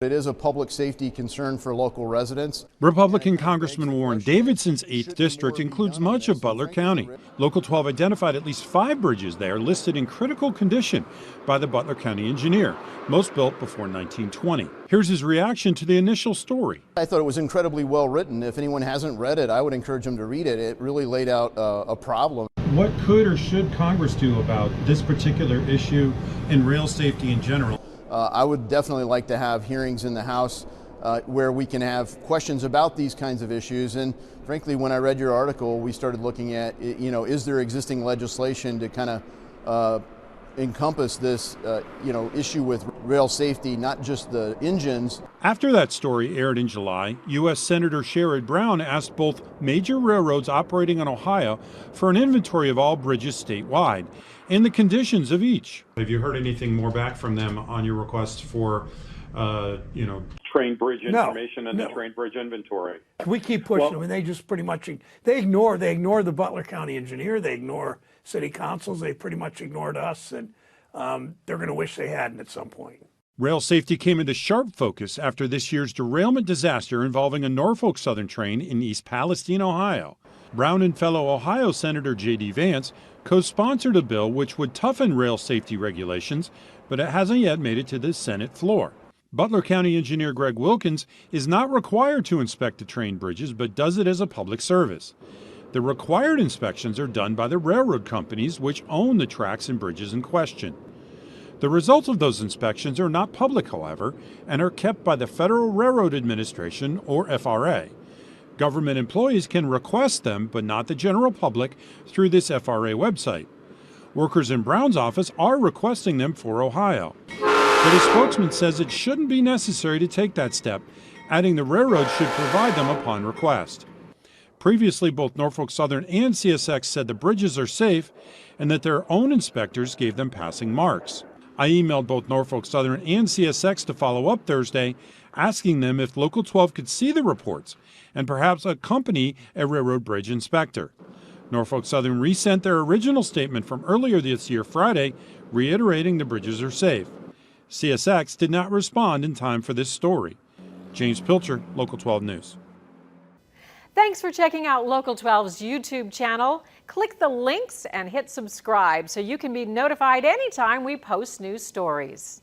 It is a public safety concern for local residents. Republican Congressman Warren Davidson's 8th district includes much of Butler County. Local 12 identified at least 5 bridges there listed in critical condition by the Butler County engineer, most built before 1920. Here's his reaction to the initial story. I thought it was incredibly well written. If anyone hasn't read it, I would encourage them to read it. It really laid out a problem. What could or should Congress do about this particular issue and rail safety in general? I would definitely like to have hearings in the House where we can have questions about these kinds of issues. And frankly, when I read your article, we started looking at, is there existing legislation to kind of encompass this, issue with rail safety, not just the engines. After that story aired in July, U.S. Senator Sherrod Brown asked both major railroads operating in Ohio for an inventory of all bridges statewide and the conditions of each. Have you heard anything more back from them on your request for, train bridge information and the train bridge inventory? We keep pushing them, and they just pretty much ignore the Butler County engineer, they ignore city councils, they pretty much ignored us, and they're going to wish they hadn't at some point. Rail safety came into sharp focus after this year's derailment disaster involving a Norfolk Southern train in East Palestine, Ohio. Brown and fellow Ohio Senator J.D. Vance co-sponsored a bill which would toughen rail safety regulations, but it hasn't yet made it to the Senate floor. Butler County engineer Greg Wilkins is not required to inspect the train bridges, but does it as a public service. The required inspections are done by the railroad companies which own the tracks and bridges in question. The results of those inspections are not public, however, and are kept by the Federal Railroad Administration, or FRA. Government employees can request them, but not the general public, through this FRA website. Workers in Brown's office are requesting them for Ohio. But his spokesman says it shouldn't be necessary to take that step, adding the railroad should provide them upon request. Previously, both Norfolk Southern and CSX said the bridges are safe and that their own inspectors gave them passing marks. I emailed both Norfolk Southern and CSX to follow up Thursday, asking them if Local 12 could see the reports and perhaps accompany a railroad bridge inspector. Norfolk Southern resent their original statement from earlier this year, Friday, reiterating the bridges are safe. CSX did not respond in time for this story. James Pilcher, Local 12 News. Thanks for checking out Local 12's YouTube channel. Click the links and hit subscribe so you can be notified anytime we post new stories.